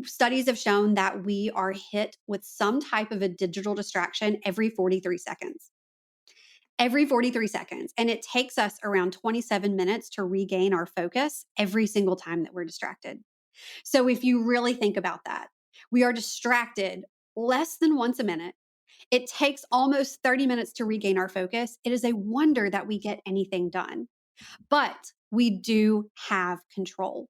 Studies have shown that we are hit with some type of a digital distraction every 43 seconds. Every 43 seconds. And it takes us around 27 minutes to regain our focus every single time that we're distracted. So if you really think about that, we are distracted less than once a minute. It takes almost 30 minutes to regain our focus. It is a wonder that we get anything done. But we do have control.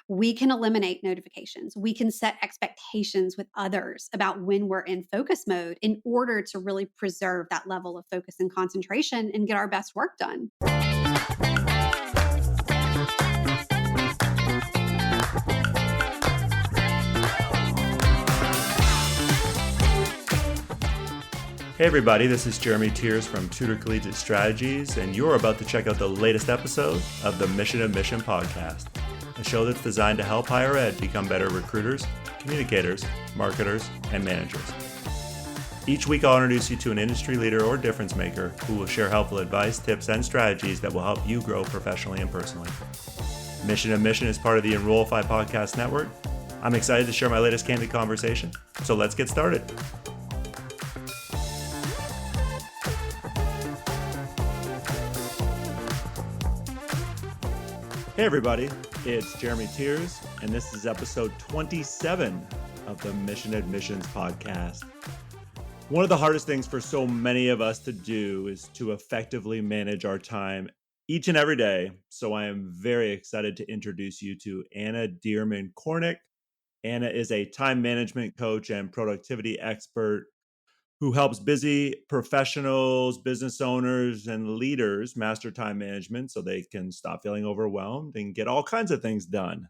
We can eliminate notifications. We can set expectations with others about when we're in focus mode in order to really preserve that level of focus and concentration and get our best work done. Hey everybody, this is Jeremy Tiers from Tutor Collegiate Strategies, and you're about to check out the latest episode of the Mission of Mission podcast, a show that's designed to help higher ed become better recruiters, communicators, marketers, and managers. Each week I'll introduce you to an industry leader or difference maker who will share helpful advice, tips, and strategies that will help you grow professionally and personally. Mission of Mission is part of the Enrollify podcast network. I'm excited to share my latest candid conversation, so let's get started. Hey everybody, it's Jeremy Tiers, and this is episode 27 of the Mission Admissions podcast. One of the hardest things for so many of us to do is to effectively manage our time each and every day. So I am very excited to introduce you to Anna Dearmon Kornick. Anna is a time management coach and productivity expert who helps busy professionals, business owners, and leaders master time management so they can stop feeling overwhelmed and get all kinds of things done.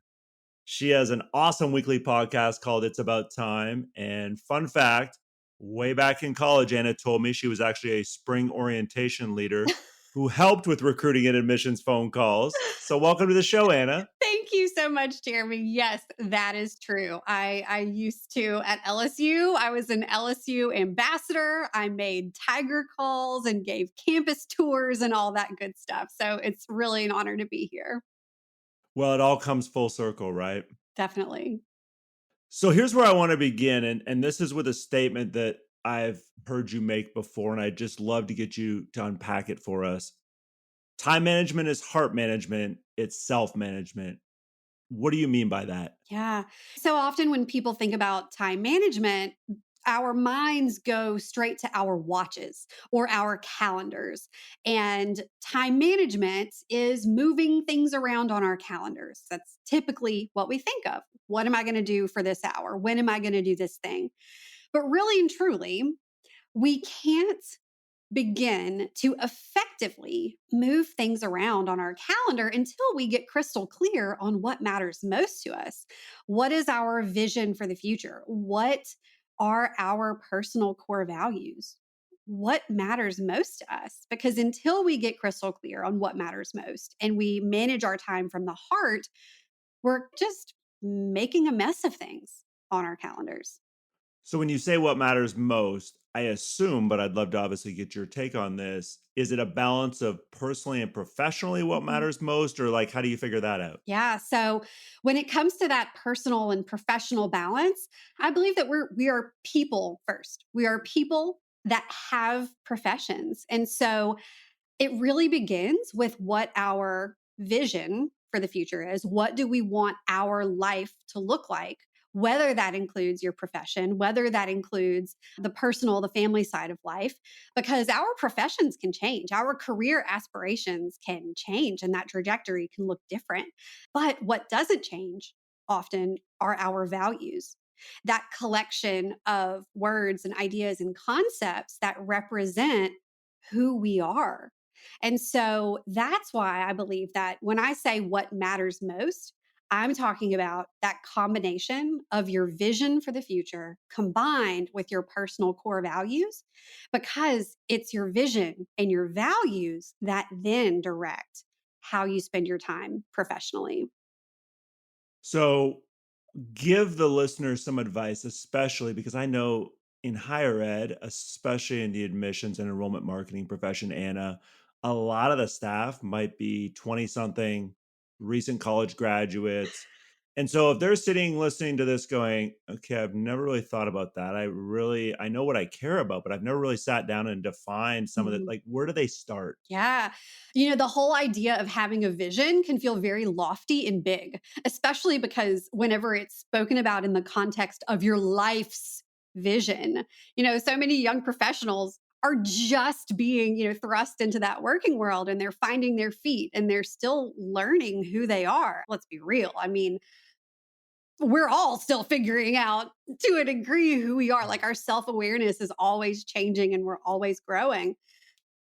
She has an awesome weekly podcast called It's About Time. And fun fact, way back in college, Anna told me she was actually a spring orientation leader who helped with recruiting and admissions phone calls. So welcome to the show, Anna. Thank you so much, Jeremy. Yes, that is true. I used to at LSU. I was an LSU ambassador. I made tiger calls and gave campus tours and all that good stuff. So it's really an honor to be here. Well, it all comes full circle, right? Definitely. So here's where I want to begin. And this is with a statement that I've heard you make before, and I'd just love to get you to unpack it for us. Time management is heart management, it's self-management. What do you mean by that? Yeah. So often when people think about time management, our minds go straight to our watches or our calendars. And time management is moving things around on our calendars. That's typically what we think of. What am I going to do for this hour? When am I going to do this thing? But really and truly, we can't begin to effectively move things around on our calendar until we get crystal clear on what matters most to us. What is our vision for the future? What are our personal core values? What matters most to us? Because until we get crystal clear on what matters most and we manage our time from the heart, we're just making a mess of things on our calendars. So when you say what matters most, I assume, but I'd love to obviously get your take on this. Is it a balance of personally and professionally what Mhm. matters most, or like how do you figure that out? Yeah. So when it comes to that personal and professional balance, I believe that we are people first. We are people that have professions. And so it really begins with what our vision for the future is. What do we want our life to look like? Whether that includes your profession, whether that includes the personal, the family side of life, because our professions can change. Our career aspirations can change, and that trajectory can look different. But what doesn't change often are our values, that collection of words and ideas and concepts that represent who we are. And so that's why I believe that when I say what matters most, I'm talking about that combination of your vision for the future combined with your personal core values, because it's your vision and your values that then direct how you spend your time professionally. So give the listeners some advice, especially because I know in higher ed, especially in the admissions and enrollment marketing profession, Anna, a lot of the staff might be 20 something, recent college graduates. And so if they're sitting listening to this going, okay, I've never really thought about that. I know what I care about, but I've never really sat down and defined some of it. Mhm. Like, where do they start? Yeah. The whole idea of having a vision can feel very lofty and big, especially because whenever it's spoken about in the context of your life's vision, so many young professionals are just being, thrust into that working world and they're finding their feet and they're still learning who they are. Let's be real. I mean, we're all still figuring out to a degree who we are. Like our self awareness is always changing and we're always growing.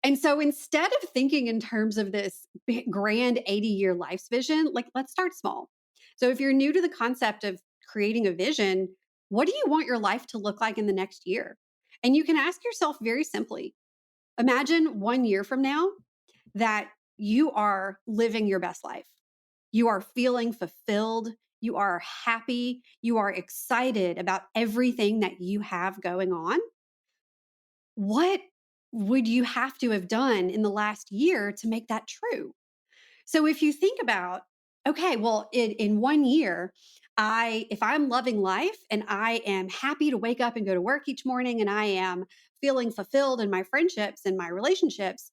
And so instead of thinking in terms of this grand 80-year life's vision, like let's start small. So if you're new to the concept of creating a vision, what do you want your life to look like in the next year? And you can ask yourself very simply, imagine 1 year from now that you are living your best life. You are feeling fulfilled. You are happy. You are excited about everything that you have going on. What would you have to have done in the last year to make that true? So if you think about, okay, well, in 1 year, if I'm loving life and I am happy to wake up and go to work each morning and I am feeling fulfilled in my friendships and my relationships,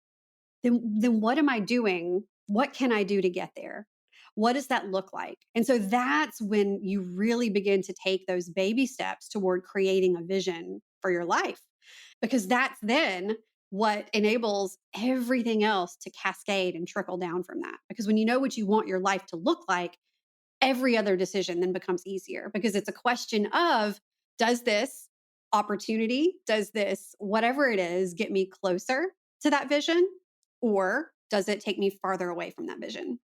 then what am I doing? What can I do to get there? What does that look like? And so that's when you really begin to take those baby steps toward creating a vision for your life, because that's then what enables everything else to cascade and trickle down from that. Because when you know what you want your life to look like, every other decision then becomes easier because it's a question of, does this opportunity, does this whatever it is get me closer to that vision, or does it take me farther away from that vision?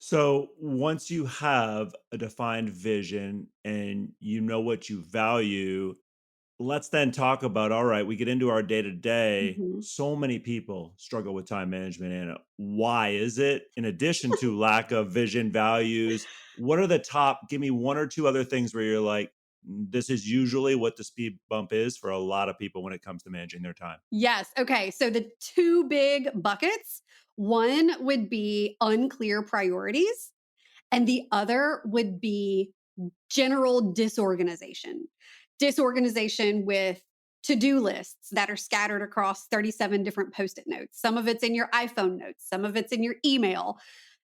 So once you have a defined vision and you know what you value, let's then talk about, all right, we get into our day to day. Mhm. So many people struggle with time management. And why is it? In addition to lack of vision, values, what are the top? Give me one or two other things where you're like, this is usually what the speed bump is for a lot of people when it comes to managing their time. Yes. Okay. So the two big buckets, one would be unclear priorities, and the other would be general disorganization. Disorganization with to do lists that are scattered across 37 different post it notes. Some of it's in your iPhone notes, some of it's in your email.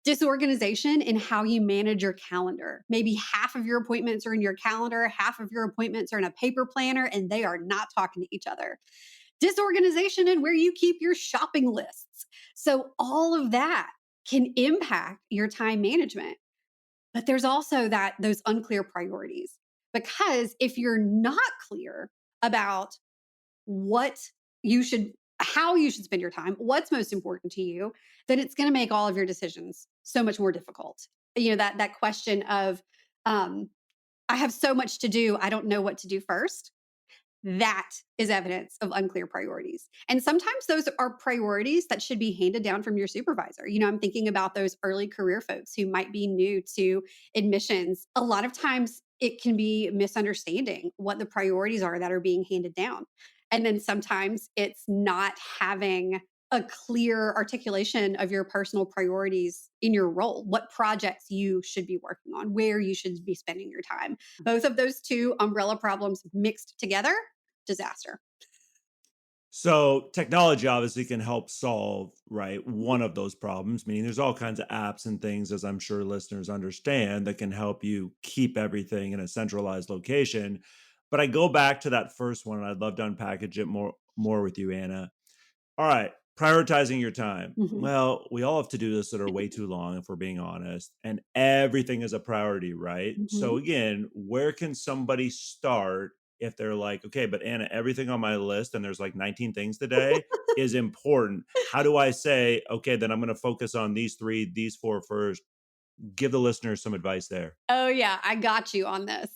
Disorganization in how you manage your calendar. Maybe half of your appointments are in your calendar, half of your appointments are in a paper planner, and they are not talking to each other. Disorganization in where you keep your shopping lists. So, all of that can impact your time management. But there's also those unclear priorities. Because if you're not clear about what you should how you should spend your time, what's most important to you, then it's going to make all of your decisions so much more difficult. That question of um I have so much to do, I don't know what to do first. That is evidence of unclear priorities. And sometimes those are priorities that should be handed down from your supervisor. I'm thinking about those early career folks who might be new to admissions. A lot of times it can be misunderstanding what the priorities are that are being handed down. And then sometimes it's not having a clear articulation of your personal priorities in your role, what projects you should be working on, where you should be spending your time. Both of those two umbrella problems mixed together, disaster. So technology obviously can help solve, right, one of those problems, meaning there's all kinds of apps and things, as I'm sure listeners understand, that can help you keep everything in a centralized location. But I go back to that first one, and I'd love to unpackage it more with you, Anna. All right, prioritizing your time. Mhm. Well, we all have to-do lists that are way too long, if we're being honest, and everything is a priority, right? So Mhm. again, where can somebody start if they're like, okay, but Anna, everything on my list, and there's like 19 things today, is important. How do I say, okay, then I'm going to focus on these three, these four first? Give the listeners some advice there. Oh, yeah, I got you on this.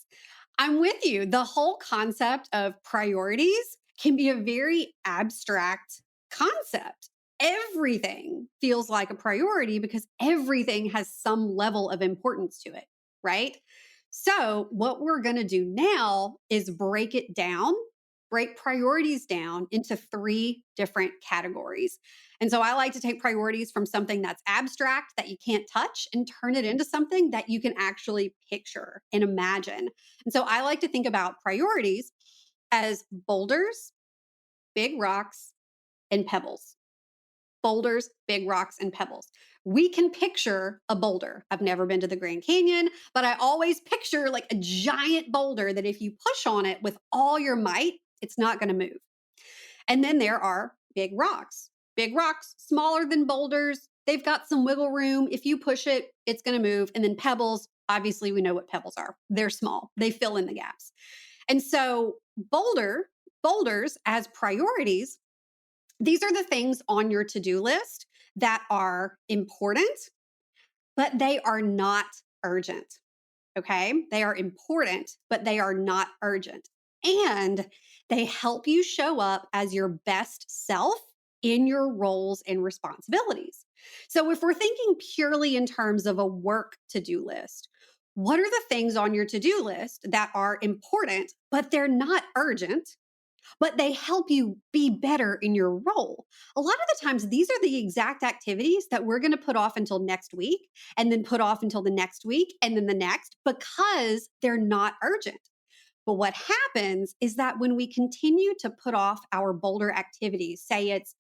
I'm with you. The whole concept of priorities can be a very abstract concept. Everything feels like a priority because everything has some level of importance to it, right? So, what we're going to do now is break it down break priorities down into 3 different categories. And so I like to take priorities from something that's abstract that you can't touch and turn it into something that you can actually picture and imagine. And so I like to think about priorities as boulders, big rocks, and pebbles. Boulders, big rocks, and pebbles. We can picture a boulder. I've never been to the Grand Canyon, but I always picture like a giant boulder that if you push on it with all your might, it's not going to move. And then there are big rocks. Big rocks, smaller than boulders. They've got some wiggle room. If you push it, it's going to move. And then pebbles, obviously, we know what pebbles are. They're small, they fill in the gaps. And so, boulders as priorities, these are the things on your to-do list that are important, but they are not urgent. Okay? They are important, but they are not urgent. And they help you show up as your best self in your roles and responsibilities. So if we're thinking purely in terms of a work to-do list, what are the things on your to-do list that are important, but they're not urgent, but they help you be better in your role? A lot of the times, these are the exact activities that we're going to put off until next week, and then put off until the next week, and then the next, because they're not urgent. But what happens is that when we continue to put off our bolder activities, say it's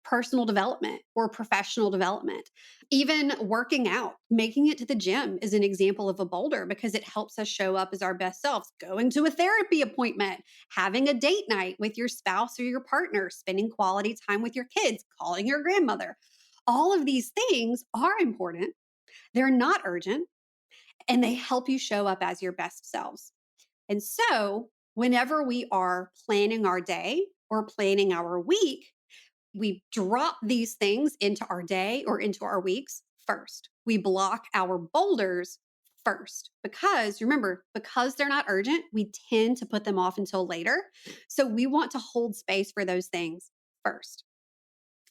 personal development or professional development, even working out, making it to the gym is an example of a boulder because it helps us show up as our best selves. Going to a therapy appointment, having a date night with your spouse or your partner, spending quality time with your kids, calling your grandmother. All of these things are important. They're not urgent, and they help you show up as your best selves. And so, whenever we are planning our day or planning our week, we drop these things into our day or into our weeks first. We block our boulders first because remember, because they're not urgent, we tend to put them off until later. So we want to hold space for those things first.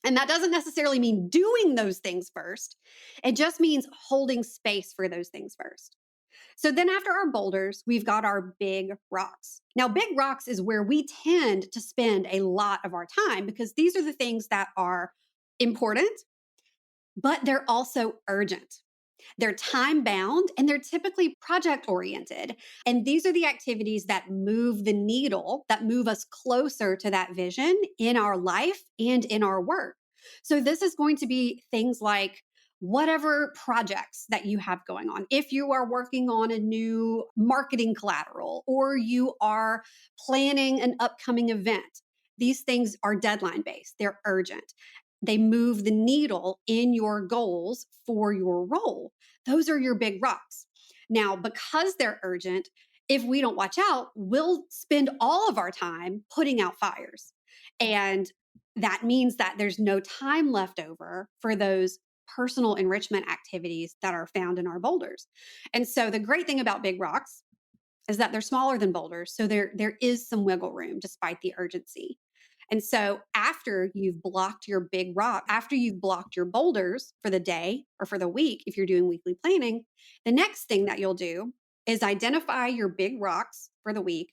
And that doesn't necessarily mean doing those things first. It just means holding space for those things first. So then after our boulders, we've got our big rocks. Now, big rocks is where we tend to spend a lot of our time because these are the things that are important, but they're also urgent. They're time bound and they're typically project oriented. And these are the activities that move the needle, that move us closer to that vision in our life and in our work. So this is going to be things like whatever projects that you have going on. If you are working on a new marketing collateral or you are planning an upcoming event, these things are deadline based, they're urgent. They move the needle in your goals for your role. Those are your big rocks. Now, because they're urgent, if we don't watch out, we'll spend all of our time putting out fires. And that means that there's no time left over for those personal enrichment activities that are found in our boulders. And so the great thing about big rocks is that they're smaller than boulders. So there is some wiggle room despite the urgency. And so after you've blocked your big rock, after you've blocked your boulders for the day or for the week, if you're doing weekly planning, the next thing that you'll do is identify your big rocks for the week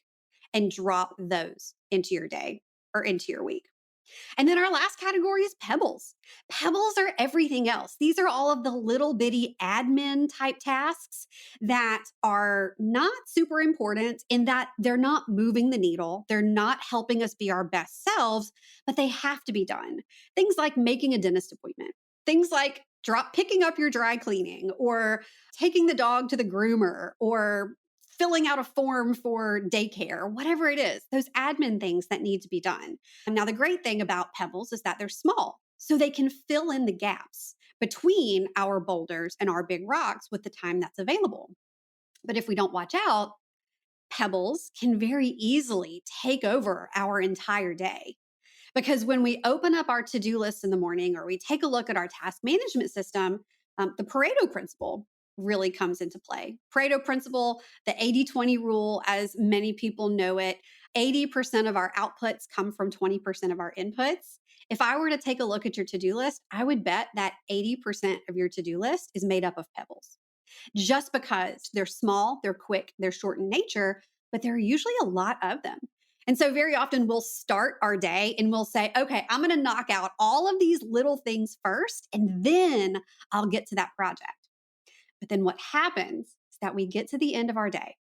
and drop those into your day or into your week. And then our last category is pebbles. Pebbles are everything else. These are all of the little bitty admin type tasks that are not super important in that they're not moving the needle. They're not helping us be our best selves, but they have to be done. Things like making a dentist appointment, things like picking up your dry cleaning or taking the dog to the groomer or filling out a form for daycare, whatever it is, those admin things that need to be done. And now, the great thing about pebbles is that they're small, so they can fill in the gaps between our boulders and our big rocks with the time that's available. But if we don't watch out, pebbles can very easily take over our entire day. Because when we open up our to-do list in the morning or we take a look at our task management system, the Pareto principle really comes into play. Pareto principle, the 80-20 rule, as many people know it, 80% of our outputs come from 20% of our inputs. If I were to take a look at your to-do list, I would bet that 80% of your to-do list is made up of pebbles. Just because they're small, they're quick, they're short in nature, but there are usually a lot of them. And so very often we'll start our day and we'll say, okay, I'm going to knock out all of these little things first, and then I'll get to that project. But then what happens is that we get to the end of our day.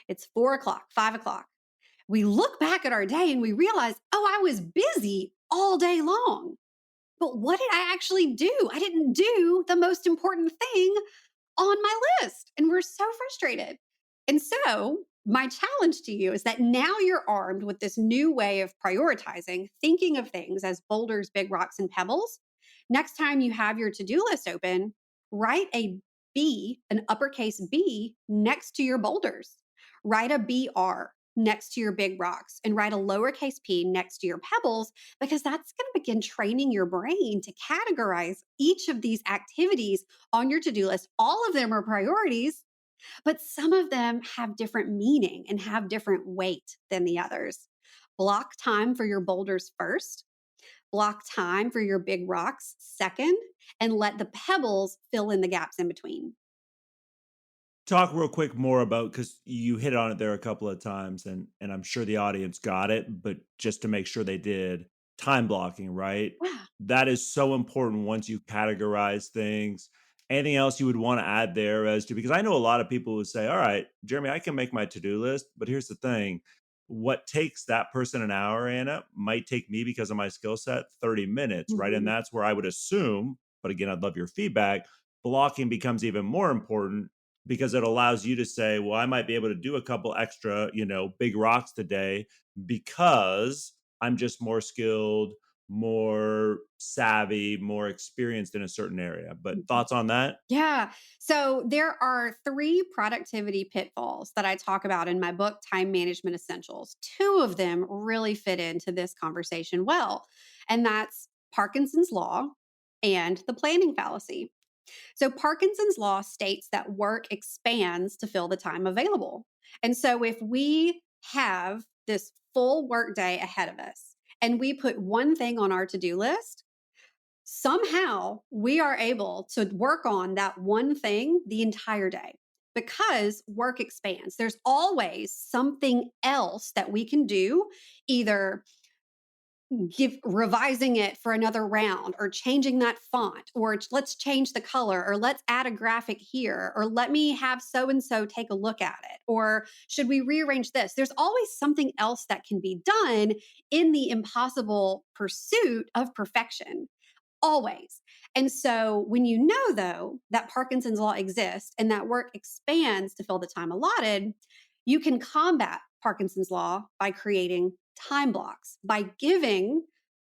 It's 4 o'clock, 5 o'clock. We look back at our day and we realize, oh, I was busy all day long. But what did I actually do? I didn't do the most important thing on my list. And we're so frustrated. And so, my challenge to you is that now you're armed with this new way of prioritizing, thinking of things as boulders, big rocks, and pebbles. Next time you have your to do list open, write a B, an uppercase B, next to your boulders. Write a BR next to your big rocks and write a lowercase p next to your pebbles, because that's going to begin training your brain to categorize each of these activities on your to do list. All of them are priorities, but some of them have different meaning and have different weight than the others. Block time for your boulders first, block time for your big rocks second, and let the pebbles fill in the gaps in between. Talk real quick more about, because you hit on it there a couple of times, and I'm sure the audience got it, but just to make sure they did, time blocking, right? Yeah. That is so important once you categorize things. Anything else you would want to add there as to, because I know a lot of people would say, all right, Jeremy, I can make my to-do list, but here's the thing. What takes that person an hour, Anna, might take me, because of my skill set, 30 minutes, right? And Mhm. that's where I would assume, but again, I'd love your feedback. Blocking becomes even more important because it allows you to say, well, I might be able to do a couple extra, big rocks today because I'm just more skilled, more savvy, more experienced in a certain area. But Mhm. thoughts on that? Yeah. So there are three productivity pitfalls that I talk about in my book, Time Management Essentials. Two of them really fit into this conversation well, and that's Parkinson's Law and the planning fallacy. So, Parkinson's Law states that work expands to fill the time available. And so, if we have this full work day ahead of us and we put one thing on our to do list, somehow we are able to work on that one thing the entire day because work expands. There's always something else that we can do, either give revising it for another round, or changing that font, or let's change the color, or let's add a graphic here, or let me have so and so take a look at it, or should we rearrange this. There's always something else that can be done in the impossible pursuit of perfection, always. And so when you know, though, that Parkinson's Law exists and that work expands to fill the time allotted, you can combat Parkinson's Law by creating time blocks, by giving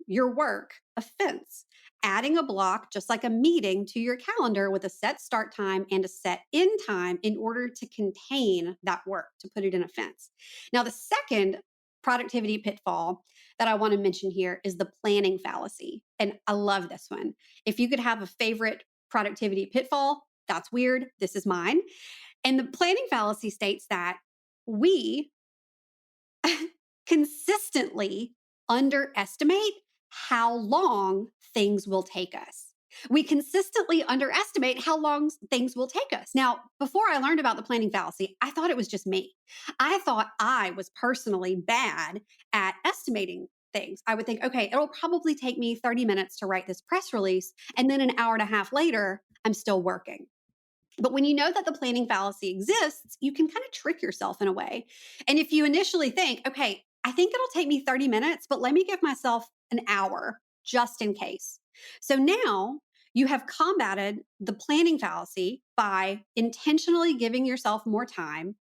your work a fence, adding a block, just like a meeting, to your calendar with a set start time and a set end time in order to contain that work, to put it in a fence. Now, the second productivity pitfall that I want to mention here is the planning fallacy. And I love this one. If you could have a favorite productivity pitfall, that's weird. This is mine. And the planning fallacy states that we consistently underestimate how long things will take us. We consistently underestimate how long things will take us. Now, before I learned about the planning fallacy, I thought it was just me. I thought I was personally bad at estimating things. I would think, okay, it'll probably take me 30 minutes to write this press release. And then an hour and a half later, I'm still working. But when you know that the planning fallacy exists, you can kind of trick yourself in a way. And if you initially think, okay, I think it'll take me 30 minutes, but let me give myself an hour just in case. So now you have combated the planning fallacy by intentionally giving yourself more time,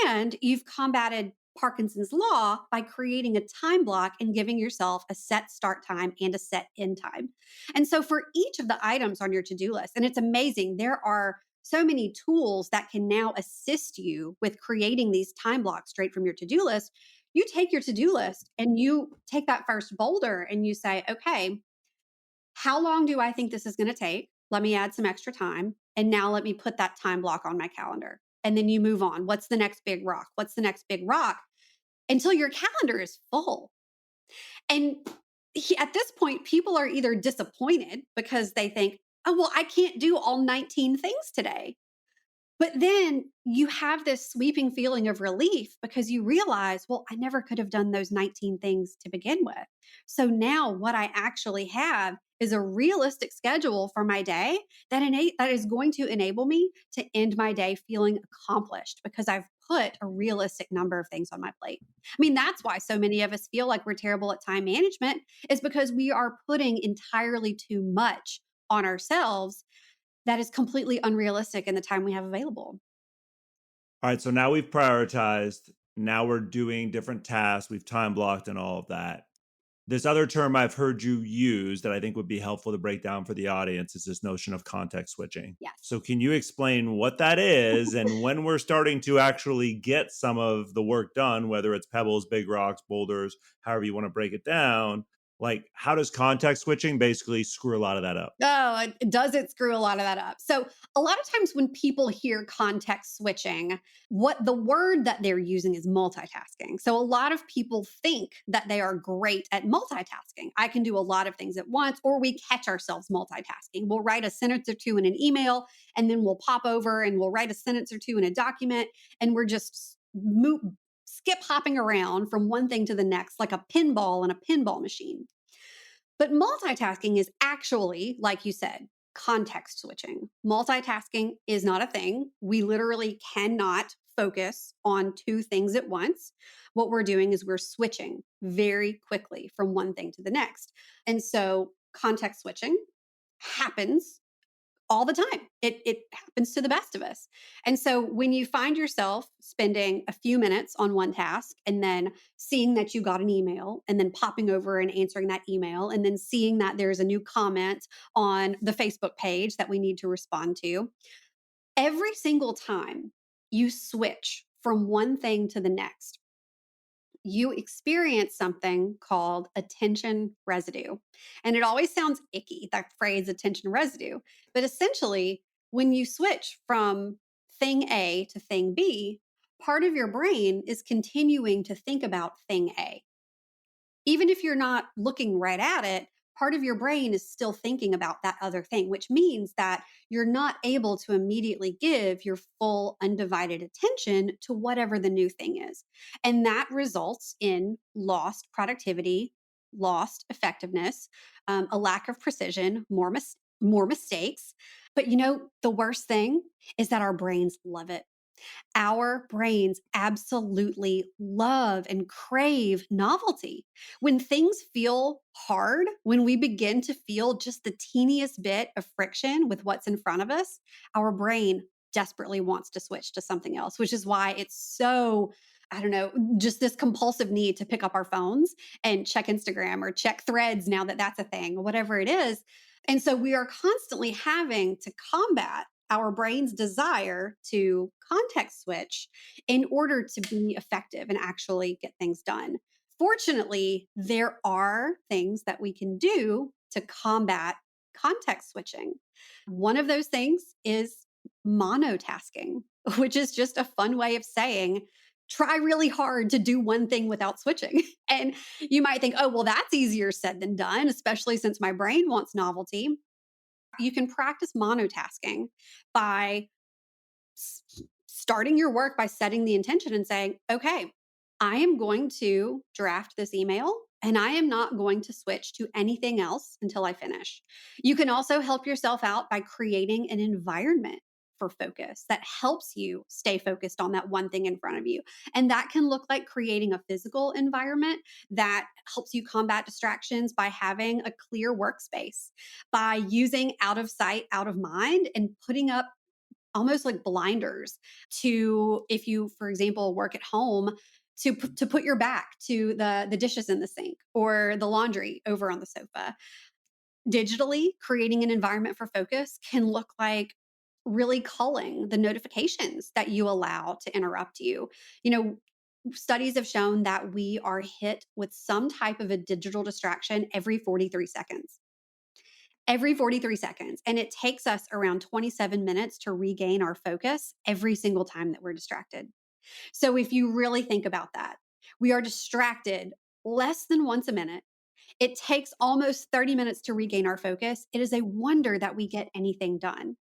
and you've combated Parkinson's Law by creating a time block and giving yourself a set start time and a set end time. And so for each of the items on your to do list, and it's amazing, there are so many tools that can now assist you with creating these time blocks straight from your to do list. You take your to do list and you take that first boulder and you say, okay, how long do I think this is going to take? Let me add some extra time. And now let me put that time block on my calendar. And then you move on. What's the next big rock? What's the next big rock? Until your calendar is full. And at this point, people are either disappointed because they think, oh, well, I can't do all 19 things today. But then you have this sweeping feeling of relief because you realize, well, I never could have done those 19 things to begin with. So now what I actually have is a realistic schedule for my day that is going to enable me to end my day feeling accomplished because I've put a realistic number of things on my plate. I mean, that's why so many of us feel like we're terrible at time management, is because we are putting entirely too much on ourselves that is completely unrealistic in the time we have available. All right, so now we've prioritized. Now we're doing different tasks. We've time blocked and all of that. This other term I've heard you use that I think would be helpful to break down for the audience is this notion of context switching. Yes. So, can you explain what that is and when we're starting to actually get some of the work done, whether it's pebbles, big rocks, boulders, however you want to break it down? Like, how does context switching basically screw a lot of that up? Oh, it does it screw a lot of that up. So, a lot of times when people hear context switching, what the word that they're using is multitasking. So, a lot of people think that they are great at multitasking. I can do a lot of things at once, or we catch ourselves multitasking. We'll write a sentence or two in an email, and then we'll pop over and we'll write a sentence or two in a document, and we're just skip hopping around from one thing to the next like a pinball in a pinball machine. But multitasking is actually, like you said, context switching. Multitasking is not a thing. We literally cannot focus on two things at once. What we're doing is we're switching very quickly from one thing to the next. And so context switching happens all the time. It happens to the best of us. And so when you find yourself spending a few minutes on one task and then seeing that you got an email and then popping over and answering that email and then seeing that there's a new comment on the Facebook page that we need to respond to, every single time you switch from one thing to the next, you experience something called attention residue. And it always sounds icky, that phrase attention residue. But essentially, when you switch from thing A to thing B, part of your brain is continuing to think about thing A. Even if you're not looking right at it, part of your brain is still thinking about that other thing, which means that you're not able to immediately give your full undivided attention to whatever the new thing is. And that results in lost productivity, lost effectiveness, a lack of precision, more mistakes. But the worst thing is that our brains love it. Our brains absolutely love and crave novelty. When things feel hard, when we begin to feel just the teeniest bit of friction with what's in front of us, our brain desperately wants to switch to something else, which is why it's so, I don't know, just this compulsive need to pick up our phones and check Instagram or check threads now that that's a thing, whatever it is. And so we are constantly having to combat our brain's desire to context switch in order to be effective and actually get things done. Fortunately, there are things that we can do to combat context switching. One of those things is monotasking, which is just a fun way of saying, try really hard to do one thing without switching. And you might think, oh, well, that's easier said than done, especially since my brain wants novelty. You can practice monotasking by starting your work by setting the intention and saying, okay, I am going to draft this email and I am not going to switch to anything else until I finish. You can also help yourself out by creating an environment for focus that helps you stay focused on that one thing in front of you. And that can look like creating a physical environment that helps you combat distractions by having a clear workspace, by using out of sight, out of mind, and putting up almost like blinders to, if you, for example, work at home, to put your back to the dishes in the sink or the laundry over on the sofa. Digitally, creating an environment for focus can look like really culling the notifications that you allow to interrupt you. You know, studies have shown that we are hit with some type of a digital distraction every 43 seconds. Every 43 seconds. And it takes us around 27 minutes to regain our focus every single time that we're distracted. So if you really think about that, we are distracted less than once a minute. It takes almost 30 minutes to regain our focus. It is a wonder that we get anything done.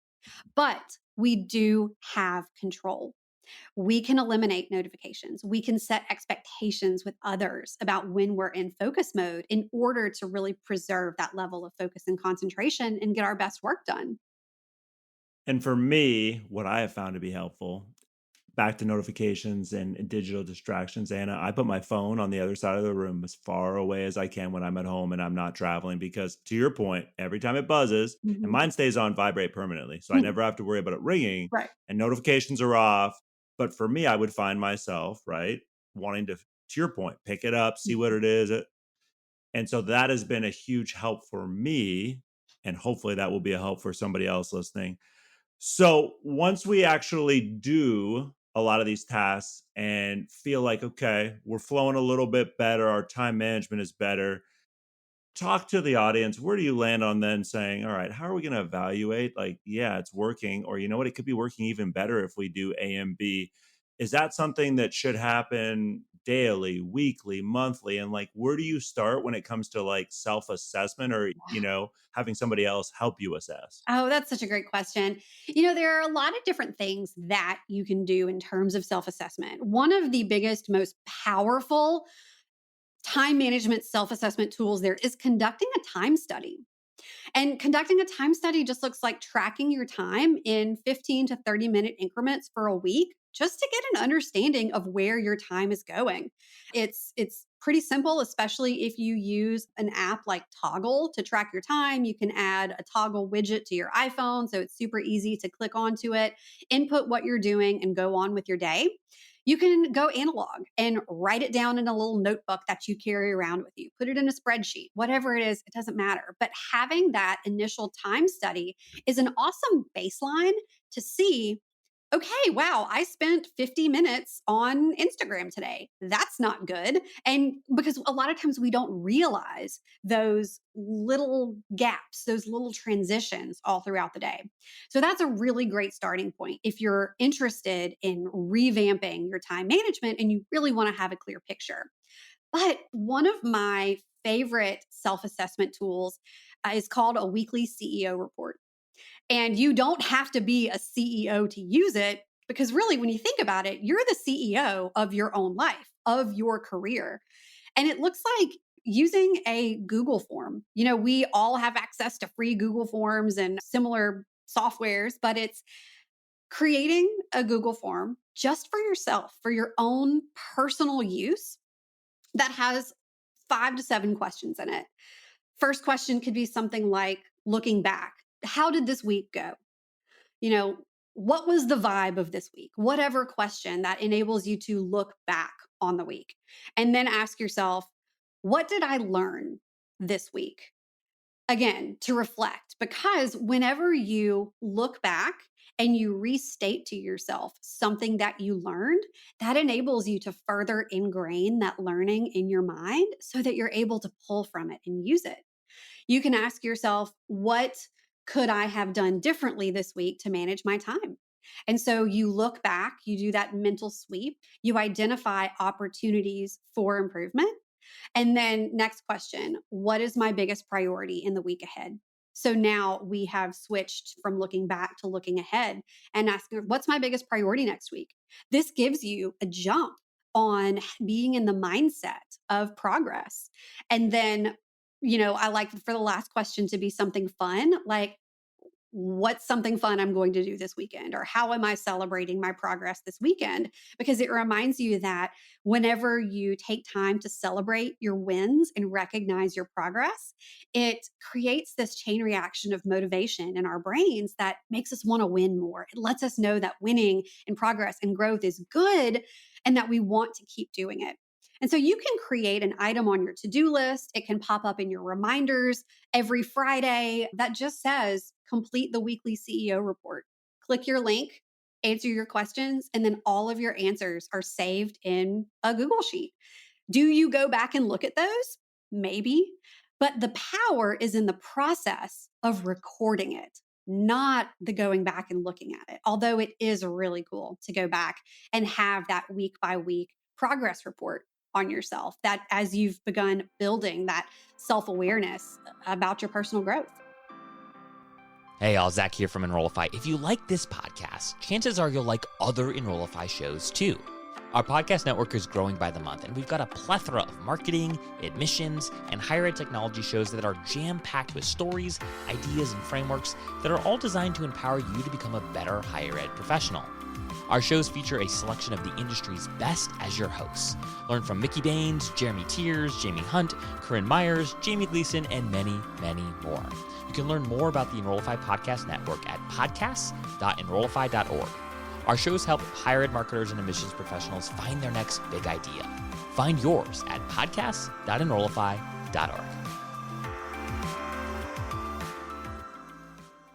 But we do have control. We can eliminate notifications. We can set expectations with others about when we're in focus mode in order to really preserve that level of focus and concentration and get our best work done. And for me, what I have found to be helpful, back to notifications and digital distractions, Anna, I put my phone on the other side of the room as far away as I can when I'm at home and I'm not traveling because, to your point, every time it buzzes, and Mhm. mine stays on vibrate permanently. So I Hmm. never have to worry about it ringing Right. and notifications are off. But for me, I would find myself, right, wanting to your point, pick it up, see what Mhm. it is. And so that has been a huge help for me. And hopefully that will be a help for somebody else listening. So once we actually do a lot of these tasks and feel like, okay, we're flowing a little bit better, our time management is better, talk to the audience. Where do you land on then saying, all right, how are we going to evaluate? Like, yeah, it's working, or you know what, it could be working even better if we do A and B. Is that something that should happen daily, weekly, monthly? And like, where do you start when it comes to like self assessment or, having somebody else help you assess? Oh, that's such a great question. There are a lot of different things that you can do in terms of self assessment. One of the biggest, most powerful time management self assessment tools there is conducting a time study. And conducting a time study just looks like tracking your time in 15 to 30-minute increments for a week just to get an understanding of where your time is going. It's pretty simple, especially if you use an app like Toggle to track your time. You can add a Toggle widget to your iPhone, so it's super easy to click onto it, input what you're doing, and go on with your day. You can go analog and write it down in a little notebook that you carry around with you. Put it in a spreadsheet, whatever it is, it doesn't matter. But having that initial time study is an awesome baseline to see, okay, wow, I spent 50 minutes on Instagram today. That's not good. And because a lot of times we don't realize those little gaps, those little transitions all throughout the day. So that's a really great starting point if you're interested in revamping your time management and you really want to have a clear picture. But one of my favorite self assessment tools is called a weekly CEO report. And you don't have to be a CEO to use it because, really, when you think about it, you're the CEO of your own life, of your career. And it looks like using a Google form. We all have access to free Google forms and similar softwares, but it's creating a Google form just for yourself, for your own personal use that has 5 to 7 questions in it. First question could be something like looking back. How did this week go? You know, what was the vibe of this week? Whatever question that enables you to look back on the week. And then ask yourself, what did I learn this week? Again, to reflect, because whenever you look back and you restate to yourself something that you learned, that enables you to further ingrain that learning in your mind so that you're able to pull from it and use it. You can ask yourself, what could I have done differently this week to manage my time? And so you look back, you do that mental sweep, you identify opportunities for improvement. And then, next question, what is my biggest priority in the week ahead? So now we have switched from looking back to looking ahead and asking, what's my biggest priority next week? This gives you a jump on being in the mindset of progress. And then, I like for the last question to be something fun, like, what's something fun I'm going to do this weekend? Or how am I celebrating my progress this weekend? Because it reminds you that whenever you take time to celebrate your wins and recognize your progress, it creates this chain reaction of motivation in our brains that makes us want to win more. It lets us know that winning and progress and growth is good and that we want to keep doing it. And so you can create an item on your to do list. It can pop up in your reminders every Friday that just says complete the weekly CEO report. Click your link, answer your questions, and then all of your answers are saved in a Google Sheet. Do you go back and look at those? Maybe. But the power is in the process of recording it, not the going back and looking at it. Although it is really cool to go back and have that week by week progress report on yourself, that as you've begun building that self awareness about your personal growth. Hey, all, Zach here from Enrollify. If you like this podcast, chances are you'll like other Enrollify shows too. Our podcast network is growing by the month, and we've got a plethora of marketing, admissions, and higher ed technology shows that are jam-packed with stories, ideas, and frameworks that are all designed to empower you to become a better higher ed professional. Our shows feature a selection of the industry's best as your hosts. Learn from Mickey Baines, Jeremy Tears, Jamie Hunt, Corinne Myers, Jamie Gleason, and many, many more. You can learn more about the Enrollify Podcast Network at podcasts.enrollify.org. Our shows help higher ed marketers and admissions professionals find their next big idea. Find yours at podcasts.enrollify.org.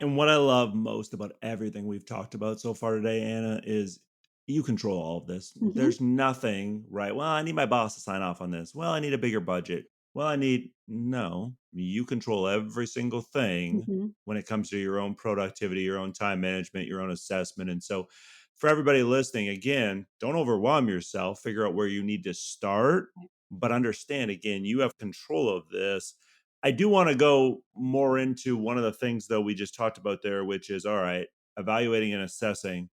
And what I love most about everything we've talked about so far today, Anna, is you control all of this. Mhm. There's nothing, right? Well, I need my boss to sign off on this. Well, I need a bigger budget. Well, no, you control every single thing Mhm. when it comes to your own productivity, your own time management, your own assessment. And so, for everybody listening, again, don't overwhelm yourself. Figure out where you need to start, but understand, again, you have control of this. I do want to go more into one of the things, though, we just talked about there, which is, all right, evaluating and assessing.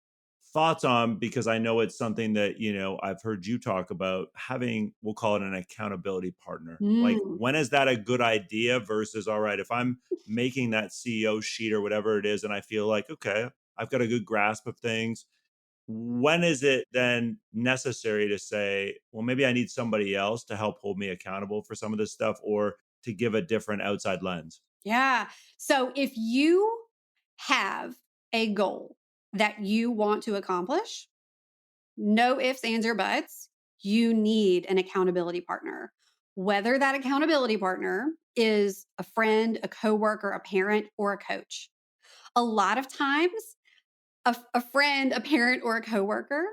Thoughts on, because I know it's something that, I've heard you talk about having, we'll call it an accountability partner. Like, Mm. when is that a good idea versus, all right, if I'm making that CEO sheet or whatever it is, and I feel like, okay, I've got a good grasp of things, when is it then necessary to say, well, maybe I need somebody else to help hold me accountable for some of this stuff, or to give a different outside lens? Yeah. So if you have a goal that you want to accomplish, no ifs, ands, or buts, you need an accountability partner. Whether that accountability partner is a friend, a coworker, a parent, or a coach. A lot of times, a friend, a parent, or a coworker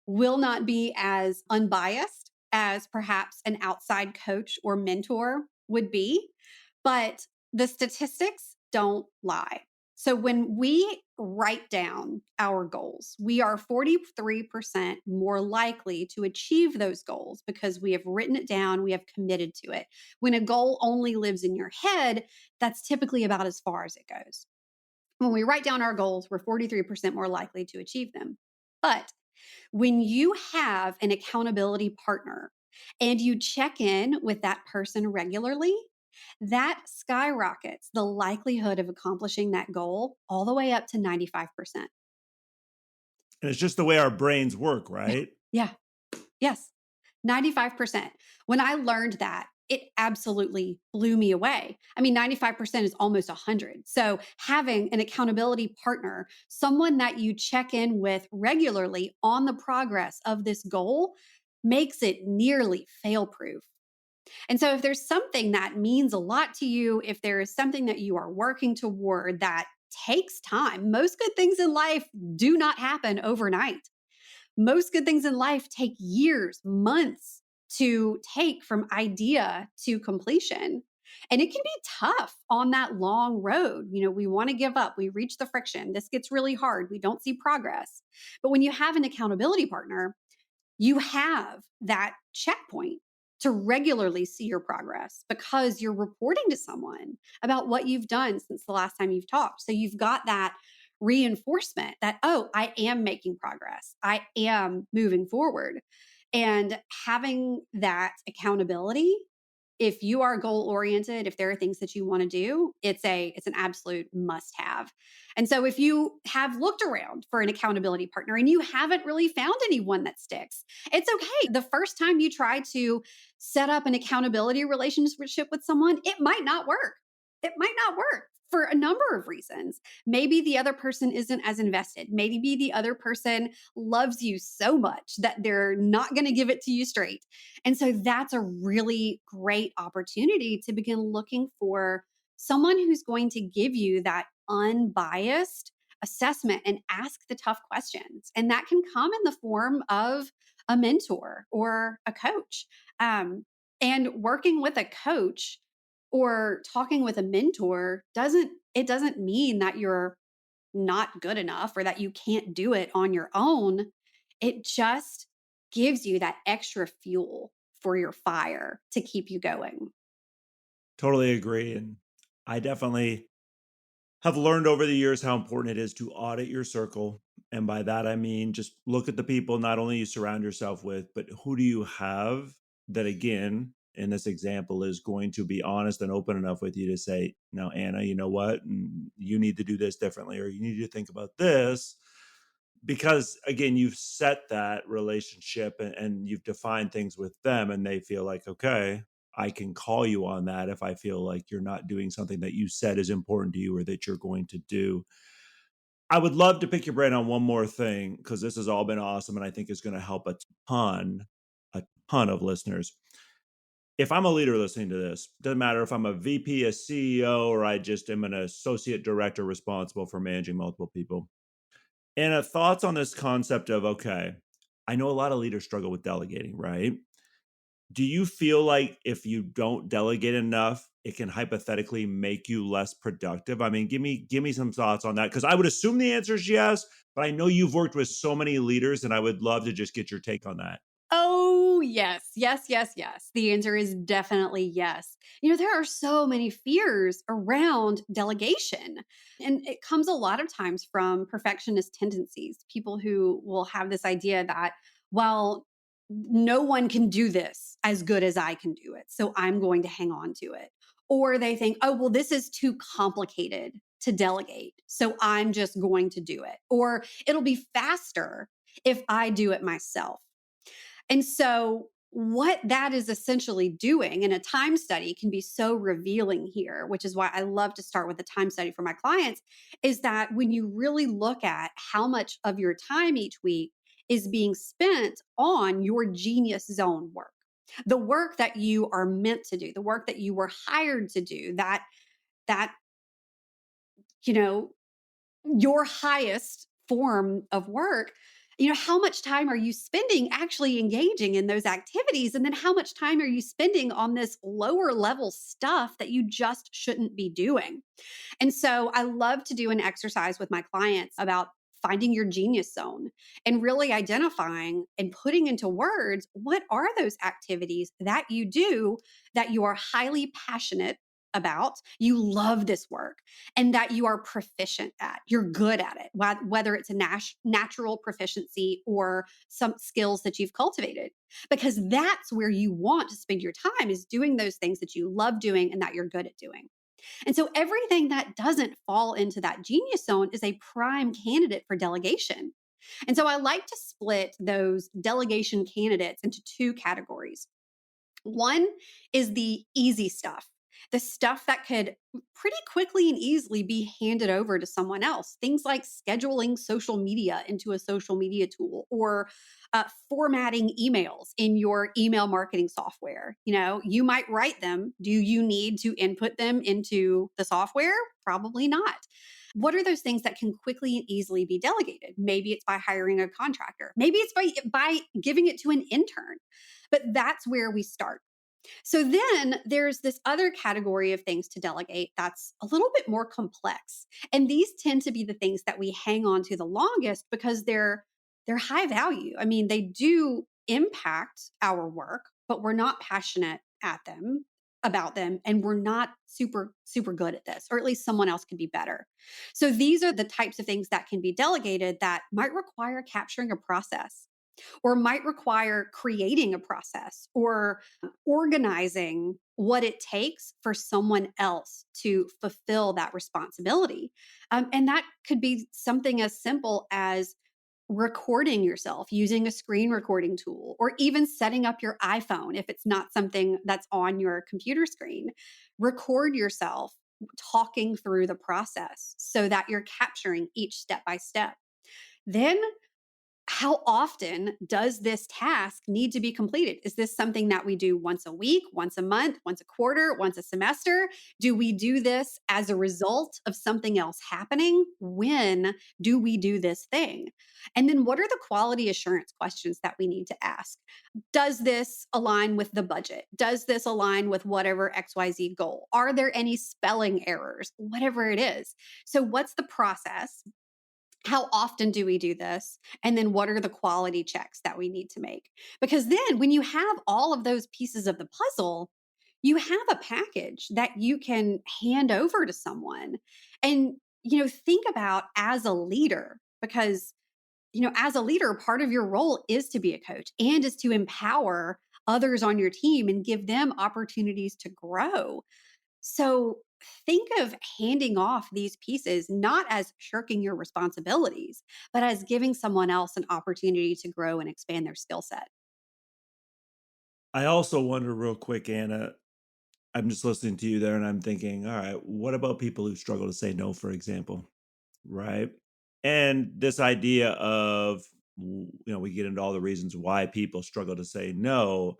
will not be as unbiased as perhaps an outside coach or mentor would be, but the statistics don't lie. So when we write down our goals, we are 43% more likely to achieve those goals because we have written it down, we have committed to it. When a goal only lives in your head, that's typically about as far as it goes. When we write down our goals, we're 43% more likely to achieve them. But when you have an accountability partner and you check in with that person regularly, that skyrockets the likelihood of accomplishing that goal all the way up to 95%. And it's just the way our brains work, Yeah. right? Yeah. Yes. 95%. When I learned that, it absolutely blew me away. I mean, 95% is almost 100. So, having an accountability partner, someone that you check in with regularly on the progress of this goal, makes it nearly fail proof. And so, if there's something that means a lot to you, if there is something that you are working toward that takes time, most good things in life do not happen overnight. Most good things in life take years, months to take from idea to completion. And it can be tough on that long road. We want to give up. We reach the friction. This gets really hard. We don't see progress. But when you have an accountability partner, you have that checkpoint to regularly see your progress because you're reporting to someone about what you've done since the last time you've talked. So you've got that reinforcement that, oh, I am making progress. I am moving forward. And having that accountability, if you are goal oriented, if there are things that you want to do, it's an absolute must have. And so if you have looked around for an accountability partner and you haven't really found anyone that sticks, it's okay. The first time you try to set up an accountability relationship with someone, it might not work. It might not work for a number of reasons. Maybe the other person isn't as invested. Maybe the other person loves you so much that they're not going to give it to you straight. And so that's a really great opportunity to begin looking for someone who's going to give you that unbiased assessment and ask the tough questions. And that can come in the form of a mentor or a coach. And working with a coach or talking with a mentor doesn't mean that you're not good enough or that you can't do it on your own. It just gives you that extra fuel for your fire to keep you going. Totally agree. And I definitely have learned over the years how important it is to audit your circle. And by that, I mean, just look at the people not only you surround yourself with, but who do you have that, again, in this example, is going to be honest and open enough with you to say, no, Anna, you know what? You need to do this differently, or you need to think about this. Because again, you've set that relationship and you've defined things with them, and they feel like, okay, I can call you on that if I feel like you're not doing something that you said is important to you or that you're going to do. I would love to pick your brain on one more thing because this has all been awesome and I think is going to help ton, a ton of listeners. If I'm a leader listening to this, doesn't matter if I'm a VP, a CEO, or I just am an associate director responsible for managing multiple people. And thoughts on this concept of, okay, I know a lot of leaders struggle with delegating, right? Do you feel like if you don't delegate enough, it can hypothetically make you less productive? I mean, give me some thoughts on that because I would assume the answer is yes, but I know you've worked with so many leaders and I would love to just get your take on that. Oh, yes. Yes, yes, yes. The answer is definitely yes. There are so many fears around delegation, and it comes a lot of times from perfectionist tendencies. People who will have this idea that, well, no one can do this as good as I can do it, so I'm going to hang on to it. Or they think, oh, well, this is too complicated to delegate, so I'm just going to do it. Or it'll be faster if I do it myself. And so, what that is essentially doing, and a time study can be so revealing here, which is why I love to start with a time study for my clients, is that when you really look at how much of your time each week is being spent on your genius zone work, the work that you are meant to do, the work that you were hired to do, that you know your highest form of work, how much time are you spending actually engaging in those activities? And then how much time are you spending on this lower level stuff that you just shouldn't be doing? And so I love to do an exercise with my clients about finding your genius zone and really identifying and putting into words what are those activities that you do that you are highly passionate about, you love this work, and that you are proficient at, you're good at it, whether it's a natural proficiency or some skills that you've cultivated, because that's where you want to spend your time, is doing those things that you love doing and that you're good at doing. And so everything that doesn't fall into that genius zone is a prime candidate for delegation. And so I like to split those delegation candidates into two categories. One is the easy stuff, the stuff that could pretty quickly and easily be handed over to someone else. Things like scheduling social media into a social media tool, or formatting emails in your email marketing software. You might write them. Do you need to input them into the software? Probably not. What are those things that can quickly and easily be delegated? Maybe it's by hiring a contractor. Maybe it's by giving it to an intern. But that's where we start. So then there's this other category of things to delegate that's a little bit more complex. And these tend to be the things that we hang on to the longest because they're high value. I mean, they do impact our work, but we're not passionate at them about them, and we're not super good at this, or at least someone else could be better. So these are the types of things that can be delegated that might require capturing a process, or might require creating a process, or organizing what it takes for someone else to fulfill that responsibility. And that could be something as simple as recording yourself using a screen recording tool, or even setting up your iPhone if it's not something that's on your computer screen. Record yourself talking through the process so that you're capturing each step by step. Then, how often does this task need to be completed? Is this something that we do once a week, once a month, once a quarter, once a semester? Do we do this as a result of something else happening? When do we do this thing? And then what are the quality assurance questions that we need to ask? Does this align with the budget? Does this align with whatever XYZ goal? Are there any spelling errors? Whatever it is. So, what's the process? How often do we do this? And then what are the quality checks that we need to make? Because then when you have all of those pieces of the puzzle, you have a package that you can hand over to someone. And think about as a leader, because, as a leader, part of your role is to be a coach and is to empower others on your team and give them opportunities to grow. So think of handing off these pieces not as shirking your responsibilities, but as giving someone else an opportunity to grow and expand their skill set. I also wonder, real quick, Anna, I'm just listening to you there and I'm thinking, all right, what about people who struggle to say no, for example? Right. And this idea of, we get into all the reasons why people struggle to say no.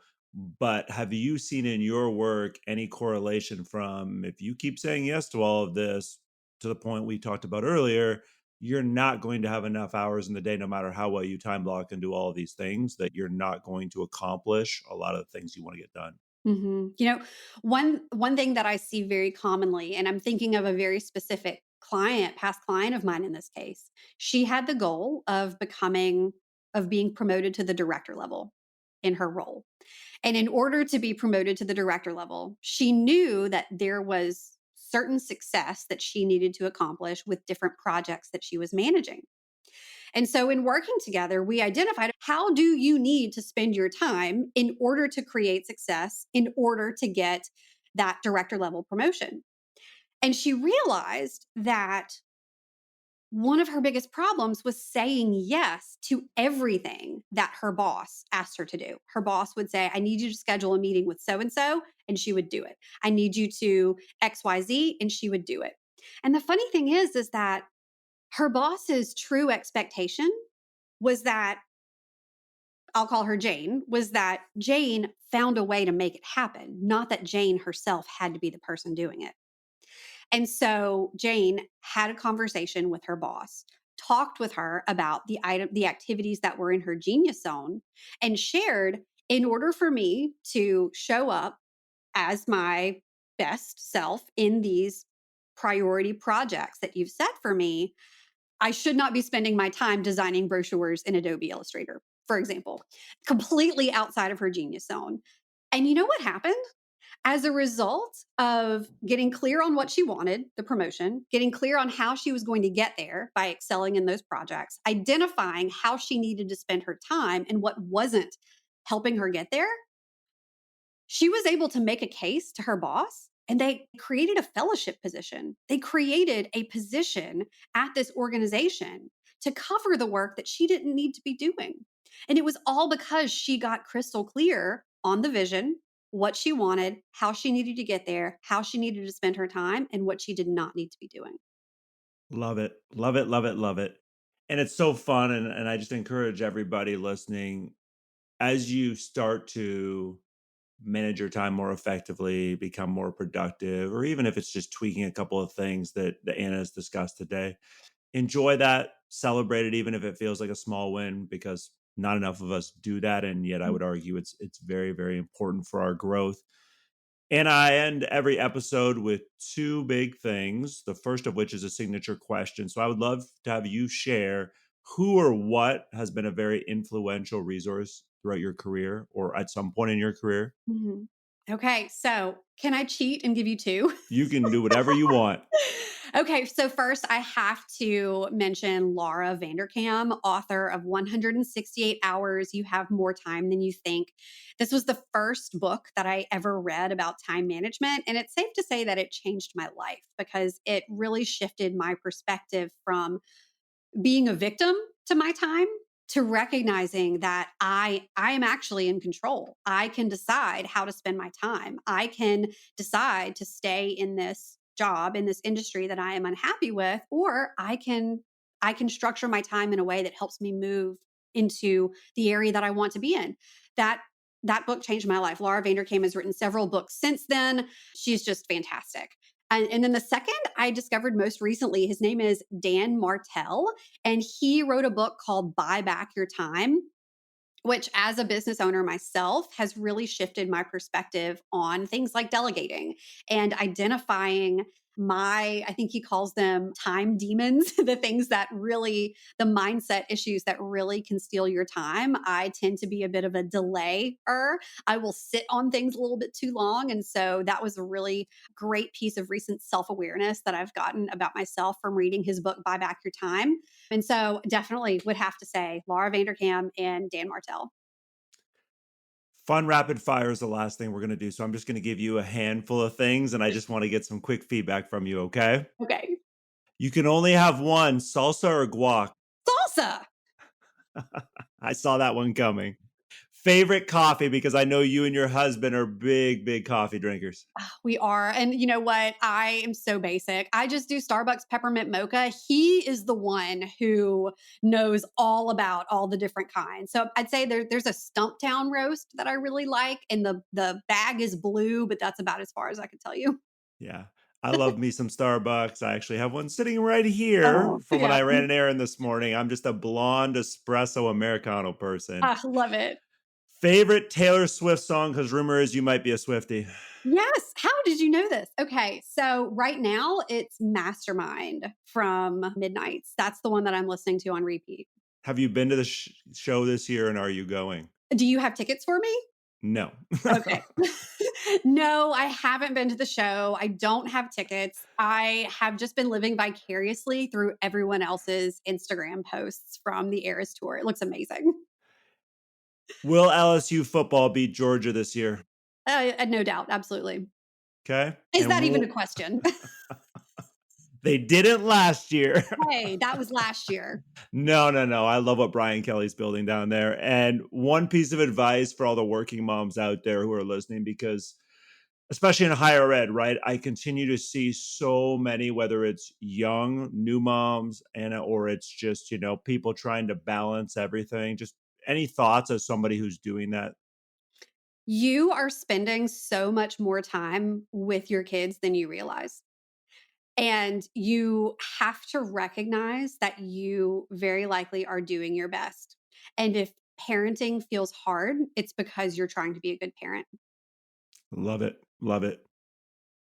But have you seen in your work any correlation from if you keep saying yes to all of this to the point we talked about earlier, you're not going to have enough hours in the day, no matter how well you time block and do all of these things, that you're not going to accomplish a lot of the things you want to get done? One thing that I see very commonly, and I'm thinking of a very specific past client of mine in this case. She had the goal of being promoted to the director level in her role. And in order to be promoted to the director level, she knew that there was certain success that she needed to accomplish with different projects that she was managing. And so, in working together, we identified how do you need to spend your time in order to create success, in order to get that director level promotion. And she realized that one of her biggest problems was saying yes to everything that her boss asked her to do. Her boss would say, I need you to schedule a meeting with so and so, and she would do it. I need you to XYZ, and she would do it. And the funny thing is that her boss's true expectation was that, I'll call her Jane, was that Jane found a way to make it happen, not that Jane herself had to be the person doing it. And so Jane had a conversation with her boss, talked with her about the activities that were in her genius zone, and shared, in order for me to show up as my best self in these priority projects that you've set for me, I should not be spending my time designing brochures in Adobe Illustrator, for example, completely outside of her genius zone. And you know what happened? As a result of getting clear on what she wanted, the promotion, getting clear on how she was going to get there by excelling in those projects, identifying how she needed to spend her time and what wasn't helping her get there, she was able to make a case to her boss, and they created a fellowship position. They created a position at this organization to cover the work that she didn't need to be doing. And it was all because she got crystal clear on the vision, what she wanted, how she needed to get there, how she needed to spend her time, and what she did not need to be doing. Love it. Love it. Love it. Love it. And it's so fun. And I just encourage everybody listening, as you start to manage your time more effectively, become more productive, or even if it's just tweaking a couple of things that Anna has discussed today, enjoy that, celebrate it, even if it feels like a small win, because not enough of us do that. And yet I would argue it's very, very important for our growth. And I end every episode with two big things, the first of which is a signature question. So I would love to have you share who or what has been a very influential resource throughout your career or at some point in your career. Mhm. Okay, so can I cheat and give you two? You can do whatever you want. Okay, so first I have to mention Laura Vanderkam, author of 168 Hours You Have More Time Than You Think. This was the first book that I ever read about time management, and it's safe to say that it changed my life because it really shifted my perspective from being a victim to my time to recognizing that I am actually in control. I can decide how to spend my time. I can decide to stay in this job in this industry that I am unhappy with, or I can structure my time in a way that helps me move into the area that I want to be in. That that book changed my life. Laura Vanderkam has written several books since then. She's just fantastic. And then the second I discovered most recently, his name is Dan Martell, and he wrote a book called Buy Back Your Time, which as a business owner myself has really shifted my perspective on things like delegating and identifying I think he calls them time demons, the things that really, the mindset issues that really can steal your time. I tend to be a bit of a delayer. I will sit on things a little bit too long. And so that was a really great piece of recent self-awareness that I've gotten about myself from reading his book, Buy Back Your Time. And so definitely would have to say Laura Vanderkam and Dan Martell. Fun rapid fire is the last thing we're going to do. So I'm just going to give you a handful of things and I just want to get some quick feedback from you, okay? Okay. You can only have one, salsa or guac. Salsa. I saw that one coming. Favorite coffee, because I know you and your husband are big coffee drinkers. We are. And you know what? I am so basic. I just do Starbucks peppermint mocha. He is the one who knows all about all the different kinds. So I'd say there's a Stumptown roast that I really like. And the bag is blue, but that's about as far as I can tell you. Yeah. I love me some Starbucks. I actually have one sitting right here from when Yeah. I ran an errand this morning. I'm just a blonde espresso Americano person. I love it. Favorite Taylor Swift song? Because rumor is you might be a Swiftie. Yes. How did you know this? Okay. So right now it's Mastermind from Midnights. That's the one that I'm listening to on repeat. Have you been to the show this year and are you going? Do you have tickets for me? No. Okay. No, I haven't been to the show. I don't have tickets. I have just been living vicariously through everyone else's Instagram posts from the Eras Tour. It looks amazing. Will LSU football beat Georgia this year? No doubt. Absolutely. Okay. Is And that even a question? they didn't last year. Hey, that was last year. No. I love what Brian Kelly's building down there. And one piece of advice for all the working moms out there who are listening, because especially in higher ed, right? I continue to see so many, whether it's young, new moms, or it's just, people trying to balance everything. Just any thoughts as somebody who's doing that? You are spending so much more time with your kids than you realize. And you have to recognize that you very likely are doing your best. And if parenting feels hard, it's because you're trying to be a good parent. Love it. Love it.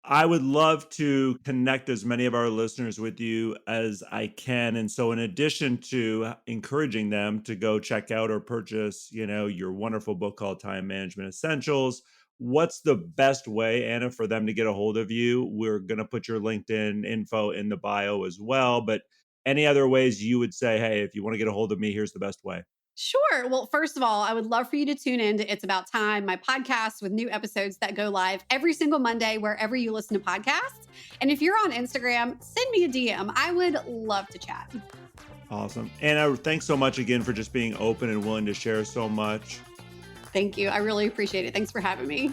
I would love to connect as many of our listeners with you as I can. And so in addition to encouraging them to go check out or purchase, your wonderful book called Time Management Essentials, what's the best way, Anna, for them to get a hold of you? We're going to put your LinkedIn info in the bio as well. But any other ways you would say, hey, if you want to get a hold of me, here's the best way? Sure. Well, first of all, I would love for you to tune in to It's About Time, my podcast with new episodes that go live every single Monday, wherever you listen to podcasts. And if you're on Instagram, send me a DM. I would love to chat. Awesome. Anna, thanks so much again for just being open and willing to share so much. Thank you. I really appreciate it. Thanks for having me.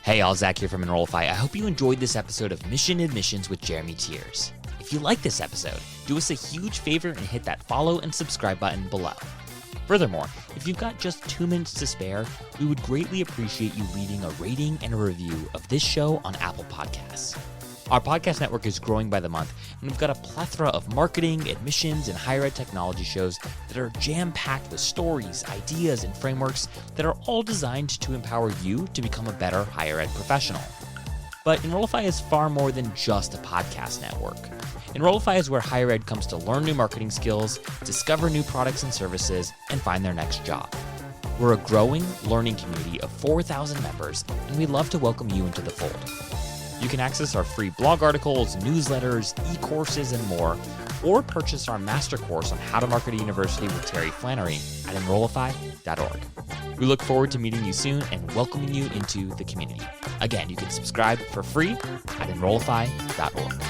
Hey, all, Zach here from Enrollify. I hope you enjoyed this episode of Mission Admissions with Jeremy Tiers. If you like this episode, do us a huge favor and hit that follow and subscribe button below. Furthermore, if you've got just 2 minutes to spare, we would greatly appreciate you leaving a rating and a review of this show on Apple Podcasts. Our podcast network is growing by the month, and we've got a plethora of marketing, admissions, and higher ed technology shows that are jam-packed with stories, ideas, and frameworks that are all designed to empower you to become a better higher ed professional. But Enrollify is far more than just a podcast network. Enrollify is where higher ed comes to learn new marketing skills, discover new products and services, and find their next job. We're a growing learning community of 4,000 members, and we'd love to welcome you into the fold. You can access our free blog articles, newsletters, e-courses, and more, or purchase our master course on how to market a university with Terry Flannery at enrollify.org. We look forward to meeting you soon and welcoming you into the community. Again, you can subscribe for free at enrollify.org.